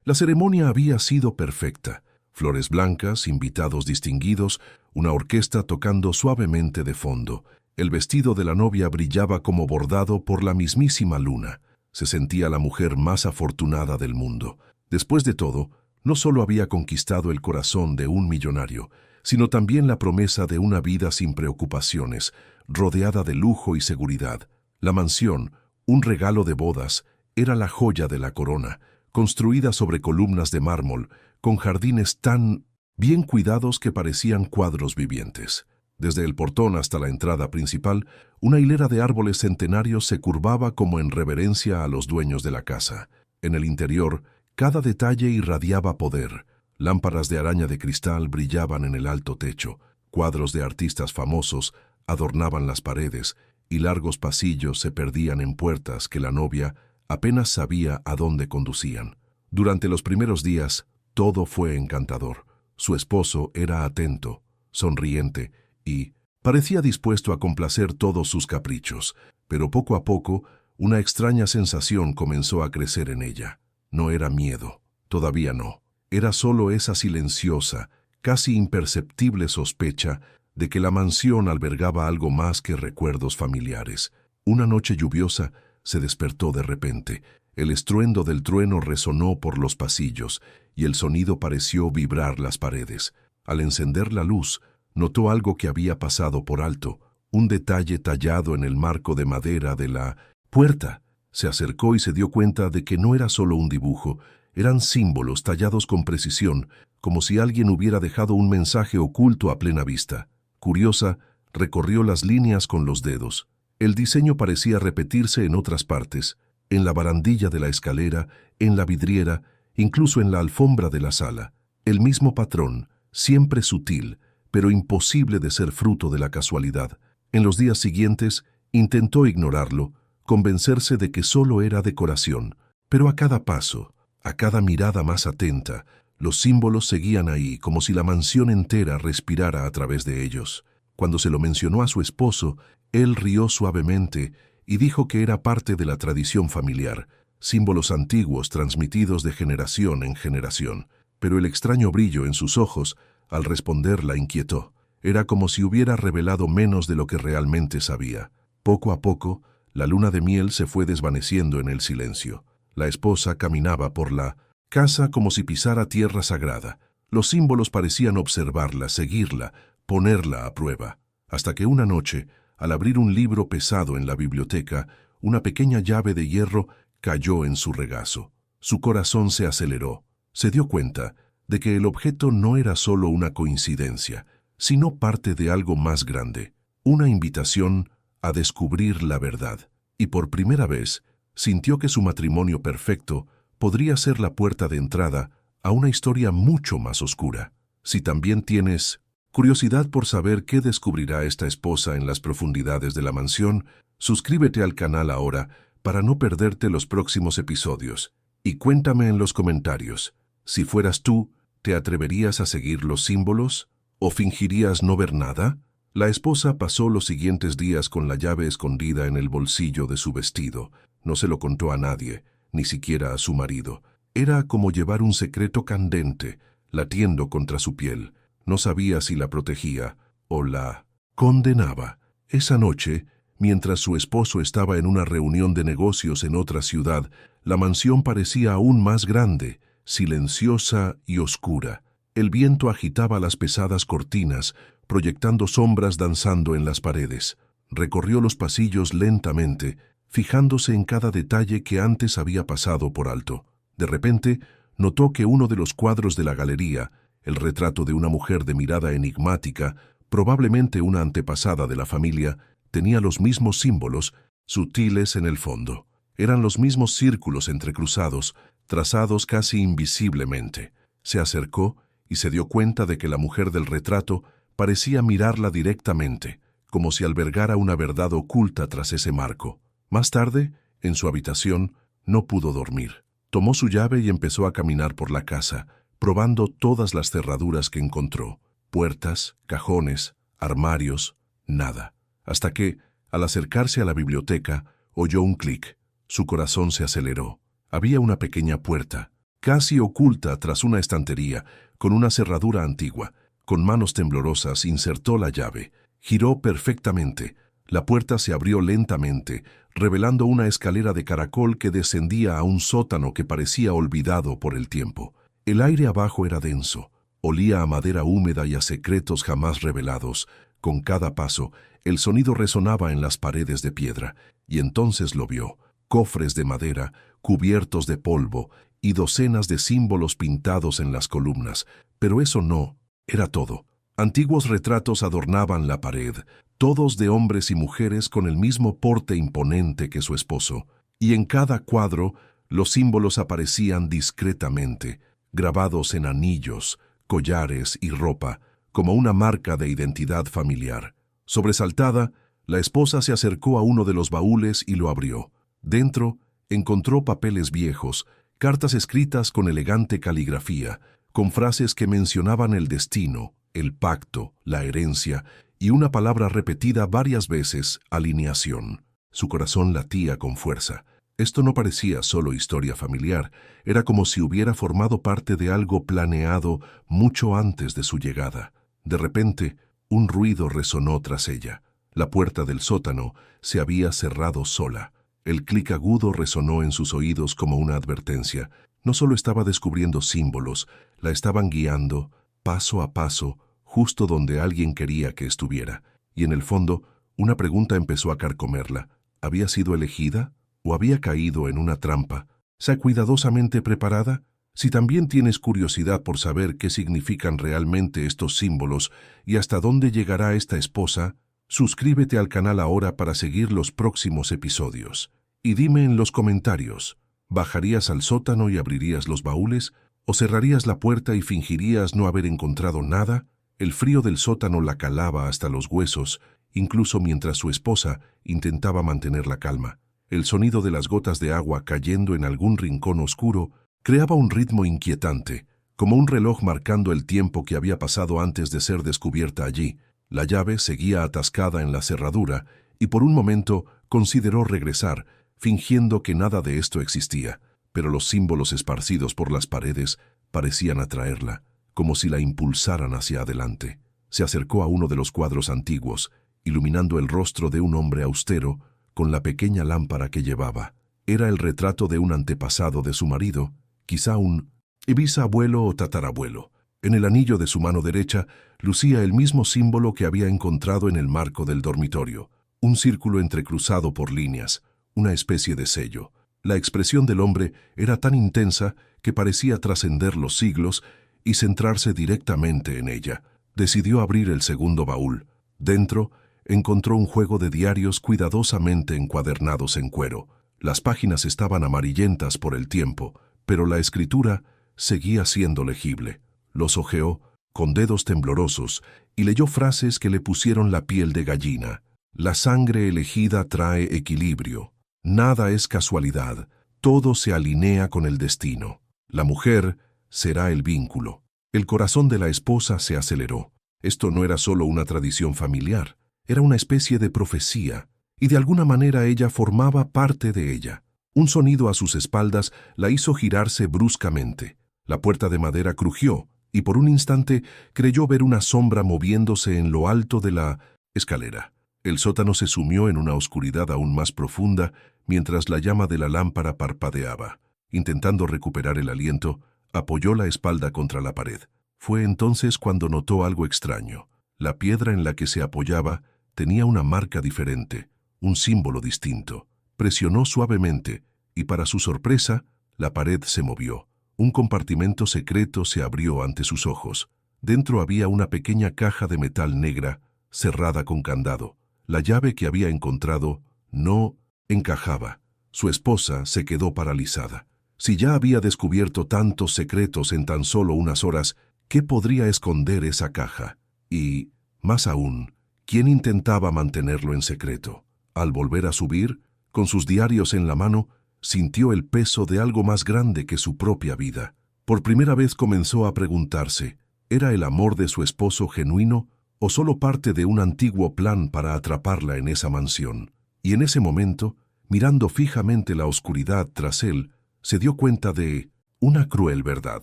La ceremonia había sido perfecta. Flores blancas, invitados distinguidos, una orquesta tocando suavemente de fondo. El vestido de la novia brillaba como bordado por la mismísima luna. Se sentía la mujer más afortunada del mundo. Después de todo, no solo había conquistado el corazón de un millonario, sino también la promesa de una vida sin preocupaciones, rodeada de lujo y seguridad. La mansión, un regalo de bodas, era la joya de la corona, construida sobre columnas de mármol, con jardines tan bien cuidados que parecían cuadros vivientes. Desde el portón hasta la entrada principal, una hilera de árboles centenarios se curvaba como en reverencia a los dueños de la casa. En el interior, cada detalle irradiaba poder. Lámparas de araña de cristal brillaban en el alto techo, cuadros de artistas famosos adornaban las paredes y largos pasillos se perdían en puertas que la novia apenas sabía a dónde conducían. Durante los primeros días, todo fue encantador. Su esposo era atento, sonriente y parecía dispuesto a complacer todos sus caprichos, pero poco a poco una extraña sensación comenzó a crecer en ella. No era miedo, todavía no. Era solo esa silenciosa, casi imperceptible sospecha de que la mansión albergaba algo más que recuerdos familiares. Una noche lluviosa se despertó de repente. El estruendo del trueno resonó por los pasillos y el sonido pareció vibrar las paredes. Al encender la luz, notó algo que había pasado por alto, un detalle tallado en el marco de madera de la puerta. Se acercó y se dio cuenta de que no era solo un dibujo, eran símbolos tallados con precisión, como si alguien hubiera dejado un mensaje oculto a plena vista. Curiosa, recorrió las líneas con los dedos. El diseño parecía repetirse en otras partes, en la barandilla de la escalera, en la vidriera, incluso en la alfombra de la sala. El mismo patrón, siempre sutil, pero imposible de ser fruto de la casualidad. En los días siguientes, intentó ignorarlo, convencerse de que solo era decoración, pero a cada paso, a cada mirada más atenta, los símbolos seguían ahí, como si la mansión entera respirara a través de ellos. Cuando se lo mencionó a su esposo, él rió suavemente y dijo que era parte de la tradición familiar, símbolos antiguos transmitidos de generación en generación. Pero el extraño brillo en sus ojos, al responder, la inquietó. Era como si hubiera revelado menos de lo que realmente sabía. Poco a poco, la luna de miel se fue desvaneciendo en el silencio. La esposa caminaba por la casa como si pisara tierra sagrada. Los símbolos parecían observarla, seguirla, ponerla a prueba. Hasta que una noche, al abrir un libro pesado en la biblioteca, una pequeña llave de hierro cayó en su regazo. Su corazón se aceleró. Se dio cuenta de que el objeto no era solo una coincidencia, sino parte de algo más grande, una invitación a descubrir la verdad. Y por primera vez, sintió que su matrimonio perfecto podría ser la puerta de entrada a una historia mucho más oscura. Si también tienes curiosidad por saber qué descubrirá esta esposa en las profundidades de la mansión, suscríbete al canal ahora para no perderte los próximos episodios. Y cuéntame en los comentarios, si fueras tú, ¿te atreverías a seguir los símbolos? ¿O fingirías no ver nada? La esposa pasó los siguientes días con la llave escondida en el bolsillo de su vestido. No se lo contó a nadie, ni siquiera a su marido. Era como llevar un secreto candente, latiendo contra su piel. No sabía si la protegía o la condenaba. Esa noche, mientras su esposo estaba en una reunión de negocios en otra ciudad, la mansión parecía aún más grande, silenciosa y oscura. El viento agitaba las pesadas cortinas, proyectando sombras danzando en las paredes. Recorrió los pasillos lentamente, fijándose en cada detalle que antes había pasado por alto. De repente, notó que uno de los cuadros de la galería, el retrato de una mujer de mirada enigmática, probablemente una antepasada de la familia, tenía los mismos símbolos, sutiles en el fondo. Eran los mismos círculos entrecruzados, trazados casi invisiblemente. Se acercó y se dio cuenta de que la mujer del retrato parecía mirarla directamente, como si albergara una verdad oculta tras ese marco. Más tarde, en su habitación, no pudo dormir. Tomó su llave y empezó a caminar por la casa, probando todas las cerraduras que encontró. Puertas, cajones, armarios, nada. Hasta que, al acercarse a la biblioteca, oyó un clic. Su corazón se aceleró. Había una pequeña puerta, casi oculta tras una estantería, con una cerradura antigua. Con manos temblorosas insertó la llave. Giró perfectamente. La puerta se abrió lentamente, revelando una escalera de caracol que descendía a un sótano que parecía olvidado por el tiempo. El aire abajo era denso. Olía a madera húmeda y a secretos jamás revelados. Con cada paso, el sonido resonaba en las paredes de piedra, y entonces lo vio. Cofres de madera, cubiertos de polvo, y docenas de símbolos pintados en las columnas. Pero eso no era todo. Antiguos retratos adornaban la pared, todos de hombres y mujeres con el mismo porte imponente que su esposo. Y en cada cuadro, los símbolos aparecían discretamente, grabados en anillos, collares y ropa, como una marca de identidad familiar. Sobresaltada, la esposa se acercó a uno de los baúles y lo abrió. Dentro, encontró papeles viejos, cartas escritas con elegante caligrafía, con frases que mencionaban el destino, el pacto, la herencia y una palabra repetida varias veces, alineación. Su corazón latía con fuerza. Esto no parecía solo historia familiar, era como si hubiera formado parte de algo planeado mucho antes de su llegada. De repente, un ruido resonó tras ella. La puerta del sótano se había cerrado sola. El clic agudo resonó en sus oídos como una advertencia. No solo estaba descubriendo símbolos, la estaban guiando, paso a paso, justo donde alguien quería que estuviera. Y en el fondo, una pregunta empezó a carcomerla. ¿Había sido elegida? ¿O había caído en una trampa? ¿Se cuidadosamente preparada? Si también tienes curiosidad por saber qué significan realmente estos símbolos y hasta dónde llegará esta esposa, suscríbete al canal ahora para seguir los próximos episodios. Y dime en los comentarios, ¿bajarías al sótano y abrirías los baúles? ¿O cerrarías la puerta y fingirías no haber encontrado nada? El frío del sótano la calaba hasta los huesos, incluso mientras su esposa intentaba mantener la calma. El sonido de las gotas de agua cayendo en algún rincón oscuro creaba un ritmo inquietante, como un reloj marcando el tiempo que había pasado antes de ser descubierta allí. La llave seguía atascada en la cerradura y por un momento consideró regresar, fingiendo que nada de esto existía, pero los símbolos esparcidos por las paredes parecían atraerla, como si la impulsaran hacia adelante. Se acercó a uno de los cuadros antiguos, iluminando el rostro de un hombre austero con la pequeña lámpara que llevaba. Era el retrato de un antepasado de su marido, quizá un bisabuelo o tatarabuelo. En el anillo de su mano derecha lucía el mismo símbolo que había encontrado en el marco del dormitorio, un círculo entrecruzado por líneas, una especie de sello. La expresión del hombre era tan intensa que parecía trascender los siglos y centrarse directamente en ella. Decidió abrir el segundo baúl. Dentro, encontró un juego de diarios cuidadosamente encuadernados en cuero. Las páginas estaban amarillentas por el tiempo, pero la escritura seguía siendo legible. Los hojeó con dedos temblorosos y leyó frases que le pusieron la piel de gallina. La sangre elegida trae equilibrio. Nada es casualidad. Todo se alinea con el destino. La mujer será el vínculo. El corazón de la esposa se aceleró. Esto no era solo una tradición familiar. Era una especie de profecía, y de alguna manera ella formaba parte de ella. Un sonido a sus espaldas la hizo girarse bruscamente. La puerta de madera crujió, y por un instante creyó ver una sombra moviéndose en lo alto de la escalera. El sótano se sumió en una oscuridad aún más profunda mientras la llama de la lámpara parpadeaba. Intentando recuperar el aliento, apoyó la espalda contra la pared. Fue entonces cuando notó algo extraño. La piedra en la que se apoyaba tenía una marca diferente, un símbolo distinto. Presionó suavemente y, para su sorpresa, la pared se movió. Un compartimento secreto se abrió ante sus ojos. Dentro había una pequeña caja de metal negra, cerrada con candado. La llave que había encontrado no encajaba. Su esposa se quedó paralizada. Si ya había descubierto tantos secretos en tan solo unas horas, ¿qué podría esconder esa caja? Y, más aún, ¿quién intentaba mantenerlo en secreto? Al volver a subir, con sus diarios en la mano, sintió el peso de algo más grande que su propia vida. Por primera vez comenzó a preguntarse, ¿era el amor de su esposo genuino o solo parte de un antiguo plan para atraparla en esa mansión? Y en ese momento, mirando fijamente la oscuridad tras él, se dio cuenta de una cruel verdad.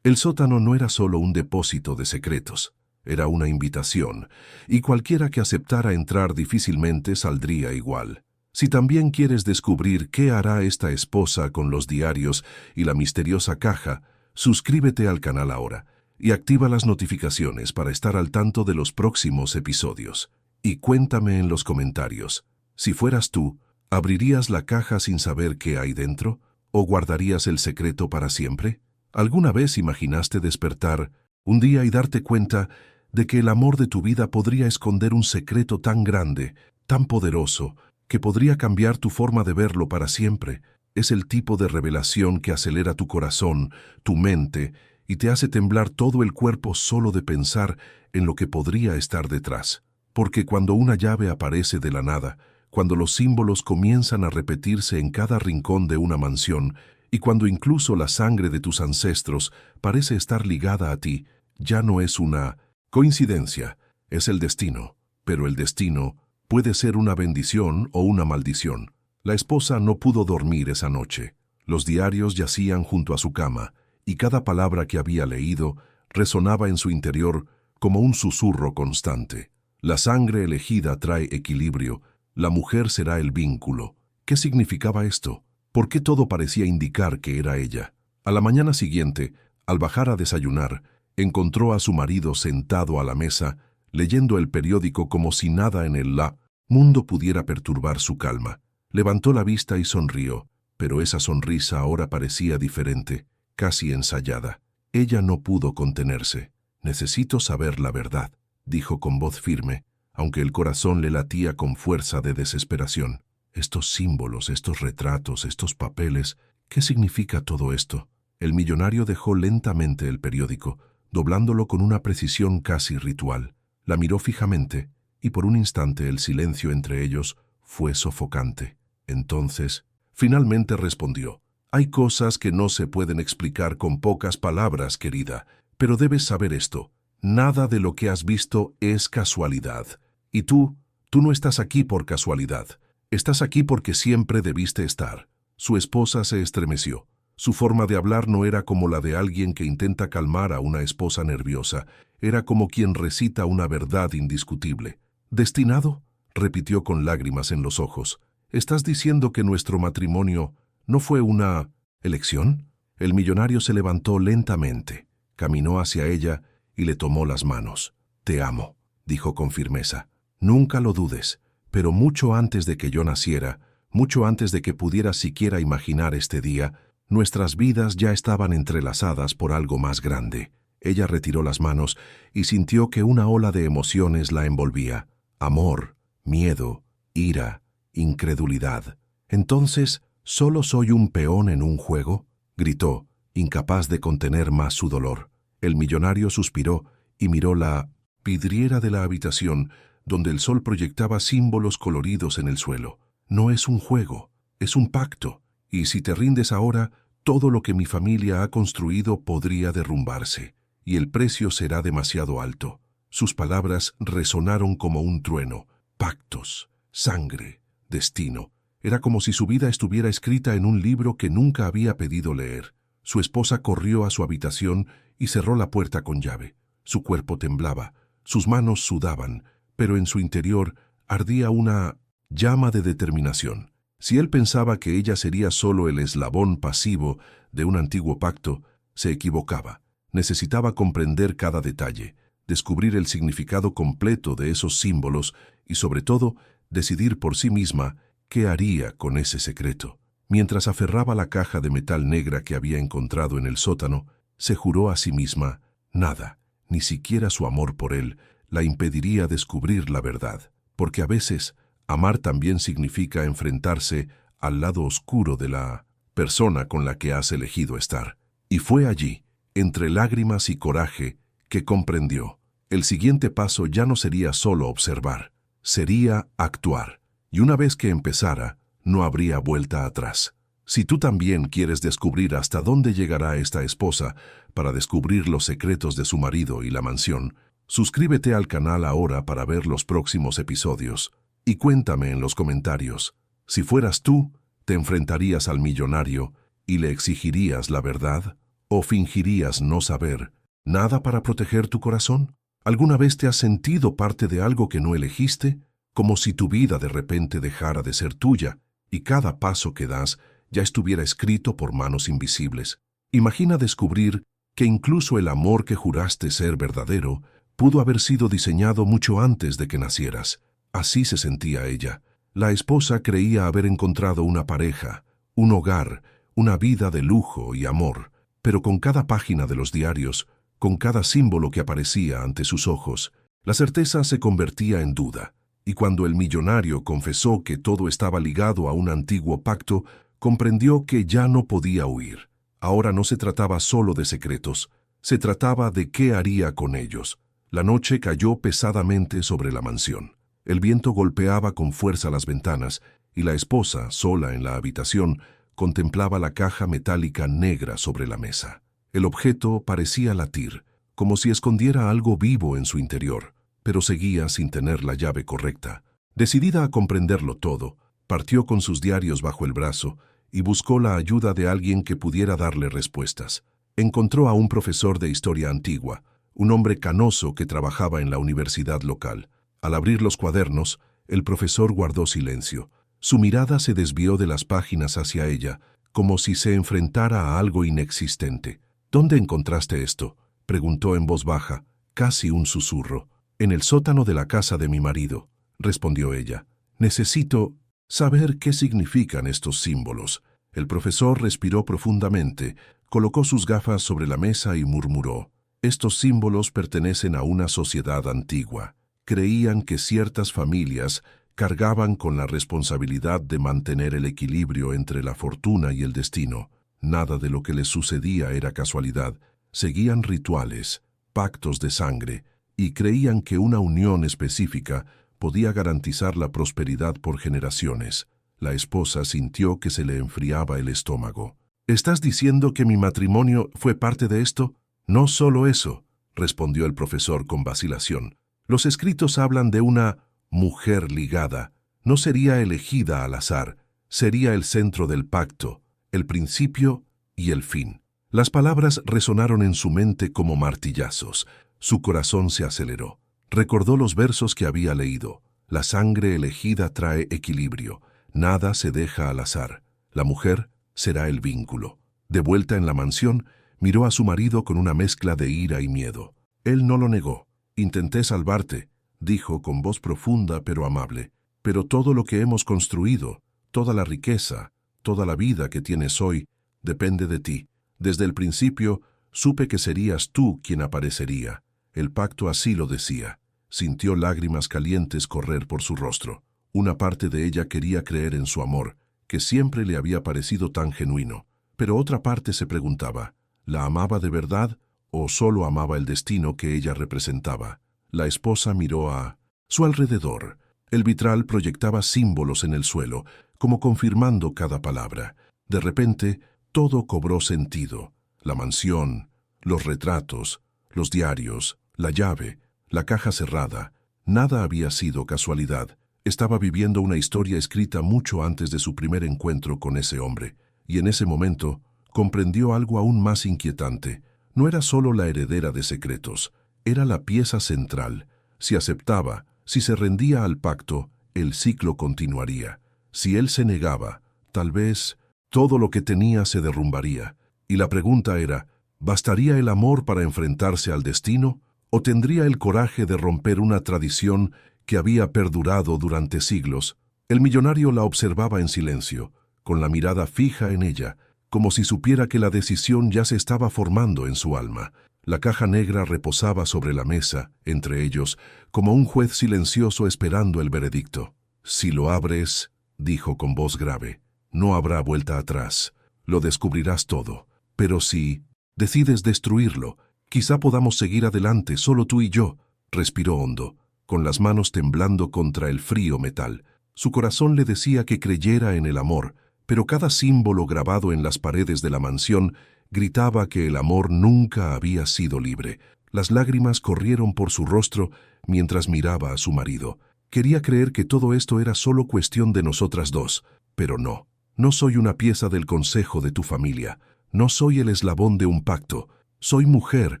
El sótano no era solo un depósito de secretos, era una invitación, y cualquiera que aceptara entrar difícilmente saldría igual. Si también quieres descubrir qué hará esta esposa con los diarios y la misteriosa caja, suscríbete al canal ahora y activa las notificaciones para estar al tanto de los próximos episodios. Y cuéntame en los comentarios, si fueras tú, ¿abrirías la caja sin saber qué hay dentro? ¿O guardarías el secreto para siempre? ¿Alguna vez imaginaste despertar un día y darte cuenta de que el amor de tu vida podría esconder un secreto tan grande, tan poderoso, que podría cambiar tu forma de verlo para siempre? Es el tipo de revelación que acelera tu corazón, tu mente, y te hace temblar todo el cuerpo solo de pensar en lo que podría estar detrás. Porque cuando una llave aparece de la nada, cuando los símbolos comienzan a repetirse en cada rincón de una mansión, y cuando incluso la sangre de tus ancestros parece estar ligada a ti, ya no es una coincidencia, es el destino. Pero el destino puede ser una bendición o una maldición. La esposa no pudo dormir esa noche. Los diarios yacían junto a su cama, y cada palabra que había leído resonaba en su interior como un susurro constante. La sangre elegida trae equilibrio, la mujer será el vínculo. ¿Qué significaba esto? ¿Por qué todo parecía indicar que era ella? A la mañana siguiente, al bajar a desayunar, encontró a su marido sentado a la mesa, leyendo el periódico como si nada en el mundo pudiera perturbar su calma. Levantó la vista y sonrió, pero esa sonrisa ahora parecía diferente, casi ensayada. Ella no pudo contenerse. «Necesito saber la verdad», dijo con voz firme, aunque el corazón le latía con fuerza de desesperación. «Estos símbolos, estos retratos, estos papeles, ¿qué significa todo esto?». El millonario dejó lentamente el periódico, doblándolo con una precisión casi ritual. La miró fijamente, y por un instante el silencio entre ellos fue sofocante. Entonces, finalmente respondió: «Hay cosas que no se pueden explicar con pocas palabras, querida, pero debes saber esto. Nada de lo que has visto es casualidad. Y tú no estás aquí por casualidad. Estás aquí porque siempre debiste estar». Su esposa se estremeció. Su forma de hablar no era como la de alguien que intenta calmar a una esposa nerviosa. Era como quien recita una verdad indiscutible. «¿Destinado?», repitió con lágrimas en los ojos. «¿Estás diciendo que nuestro matrimonio no fue una elección?». El millonario se levantó lentamente, caminó hacia ella y le tomó las manos. «Te amo», dijo con firmeza. «Nunca lo dudes, pero mucho antes de que yo naciera, mucho antes de que pudieras siquiera imaginar este día, nuestras vidas ya estaban entrelazadas por algo más grande». Ella retiró las manos y sintió que una ola de emociones la envolvía. Amor, miedo, ira, incredulidad. «¿Entonces solo soy un peón en un juego?», gritó, incapaz de contener más su dolor. El millonario suspiró y miró la vidriera de la habitación, donde el sol proyectaba símbolos coloridos en el suelo. «No es un juego, es un pacto, y si te rindes ahora, todo lo que mi familia ha construido podría derrumbarse, y el precio será demasiado alto». Sus palabras resonaron como un trueno. Pactos, sangre, destino. Era como si su vida estuviera escrita en un libro que nunca había pedido leer. Su esposa corrió a su habitación y cerró la puerta con llave. Su cuerpo temblaba, sus manos sudaban, pero en su interior ardía una llama de determinación. Si él pensaba que ella sería solo el eslabón pasivo de un antiguo pacto, se equivocaba. Necesitaba comprender cada detalle, descubrir el significado completo de esos símbolos y, sobre todo, decidir por sí misma qué haría con ese secreto. Mientras aferraba la caja de metal negra que había encontrado en el sótano, se juró a sí misma: nada, ni siquiera su amor por él, la impediría descubrir la verdad. Porque a veces, amar también significa enfrentarse al lado oscuro de la persona con la que has elegido estar. Y fue allí, entre lágrimas y coraje, que comprendió. El siguiente paso ya no sería solo observar, sería actuar. Y una vez que empezara, no habría vuelta atrás. Si tú también quieres descubrir hasta dónde llegará esta esposa para descubrir los secretos de su marido y la mansión, suscríbete al canal ahora para ver los próximos episodios. Y cuéntame en los comentarios, si fueras tú, ¿te enfrentarías al millonario y le exigirías la verdad? ¿O fingirías no saber nada para proteger tu corazón? ¿Alguna vez te has sentido parte de algo que no elegiste? Como si tu vida de repente dejara de ser tuya y cada paso que das ya estuviera escrito por manos invisibles. Imagina descubrir que incluso el amor que juraste ser verdadero pudo haber sido diseñado mucho antes de que nacieras. Así se sentía ella. La esposa creía haber encontrado una pareja, un hogar, una vida de lujo y amor, pero con cada página de los diarios, con cada símbolo que aparecía ante sus ojos, la certeza se convertía en duda. Y cuando el millonario confesó que todo estaba ligado a un antiguo pacto, comprendió que ya no podía huir. Ahora no se trataba solo de secretos, se trataba de qué haría con ellos. La noche cayó pesadamente sobre la mansión. El viento golpeaba con fuerza las ventanas y la esposa, sola en la habitación, contemplaba la caja metálica negra sobre la mesa. El objeto parecía latir, como si escondiera algo vivo en su interior, pero seguía sin tener la llave correcta. Decidida a comprenderlo todo, partió con sus diarios bajo el brazo y buscó la ayuda de alguien que pudiera darle respuestas. Encontró a un profesor de historia antigua, un hombre canoso que trabajaba en la universidad local. Al abrir los cuadernos, el profesor guardó silencio. Su mirada se desvió de las páginas hacia ella, como si se enfrentara a algo inexistente. «¿Dónde encontraste esto?», preguntó en voz baja, casi un susurro. «En el sótano de la casa de mi marido», respondió ella. «Necesito saber qué significan estos símbolos». El profesor respiró profundamente, colocó sus gafas sobre la mesa y murmuró. «Estos símbolos pertenecen a una sociedad antigua. Creían que ciertas familias cargaban con la responsabilidad de mantener el equilibrio entre la fortuna y el destino. Nada de lo que les sucedía era casualidad. Seguían rituales, pactos de sangre, y creían que una unión específica podía garantizar la prosperidad por generaciones». La esposa sintió que se le enfriaba el estómago. «¿Estás diciendo que mi matrimonio fue parte de esto?». «No solo eso», respondió el profesor con vacilación. «Los escritos hablan de una mujer ligada. No sería elegida al azar, sería el centro del pacto, el principio y el fin». Las palabras resonaron en su mente como martillazos. Su corazón se aceleró. Recordó los versos que había leído. La sangre elegida trae equilibrio. Nada se deja al azar. La mujer será el vínculo. De vuelta en la mansión, miró a su marido con una mezcla de ira y miedo. Él no lo negó. «Intenté salvarte», dijo con voz profunda pero amable. «Pero todo lo que hemos construido, toda la riqueza, toda la vida que tienes hoy, depende de ti. Desde el principio, supe que serías tú quien aparecería. El pacto así lo decía». Sintió lágrimas calientes correr por su rostro. Una parte de ella quería creer en su amor, que siempre le había parecido tan genuino. Pero otra parte se preguntaba, ¿la amaba de verdad o solo amaba el destino que ella representaba? La esposa miró a su alrededor. El vitral proyectaba símbolos en el suelo, como confirmando cada palabra. De repente, todo cobró sentido. La mansión, los retratos, los diarios, la llave, la caja cerrada. Nada había sido casualidad. Estaba viviendo una historia escrita mucho antes de su primer encuentro con ese hombre, y en ese momento comprendió algo aún más inquietante. No era solo la heredera de secretos, era la pieza central. Si aceptaba, si se rendía al pacto, el ciclo continuaría. Si él se negaba, tal vez todo lo que tenía se derrumbaría. Y la pregunta era, ¿bastaría el amor para enfrentarse al destino? ¿O tendría el coraje de romper una tradición que había perdurado durante siglos? El millonario la observaba en silencio, con la mirada fija en ella, como si supiera que la decisión ya se estaba formando en su alma. La caja negra reposaba sobre la mesa, entre ellos, como un juez silencioso esperando el veredicto. «Si lo abres», dijo con voz grave, «no habrá vuelta atrás. Lo descubrirás todo. Pero si decides destruirlo, quizá podamos seguir adelante solo tú y yo». Respiró hondo, con las manos temblando contra el frío metal. Su corazón le decía que creyera en el amor, pero cada símbolo grabado en las paredes de la mansión gritaba que el amor nunca había sido libre. Las lágrimas corrieron por su rostro mientras miraba a su marido. Quería creer que todo esto era solo cuestión de nosotras dos, pero no. «No soy una pieza del consejo de tu familia. No soy el eslabón de un pacto. Soy mujer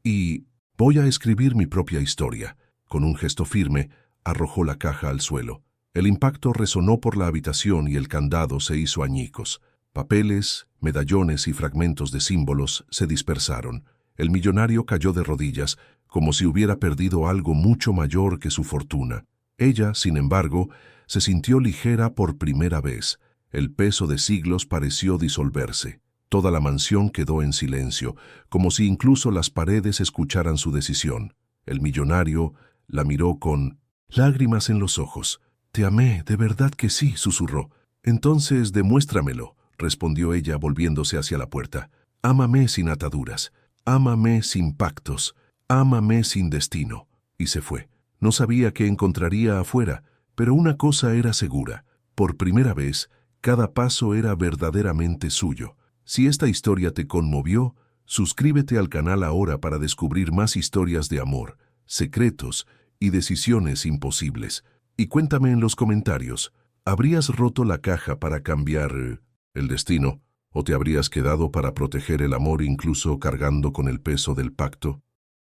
y voy a escribir mi propia historia. Con un gesto firme, arrojó la caja al suelo. El impacto resonó por la habitación y el candado se hizo añicos. Papeles, medallones y fragmentos de símbolos se dispersaron. El millonario cayó de rodillas, como si hubiera perdido algo mucho mayor que su fortuna. Ella, sin embargo, se sintió ligera por primera vez. El peso de siglos pareció disolverse. Toda la mansión quedó en silencio, como si incluso las paredes escucharan su decisión. El millonario la miró con lágrimas en los ojos. «Te amé, de verdad que sí», susurró. «Entonces demuéstramelo», respondió ella volviéndose hacia la puerta. «Ámame sin ataduras, ámame sin pactos, ámame sin destino». Y se fue. No sabía qué encontraría afuera, pero una cosa era segura. Por primera vez, cada paso era verdaderamente suyo. Si esta historia te conmovió, suscríbete al canal ahora para descubrir más historias de amor, secretos y decisiones imposibles. Y cuéntame en los comentarios, ¿habrías roto la caja para cambiar el destino? ¿O te habrías quedado para proteger el amor incluso cargando con el peso del pacto?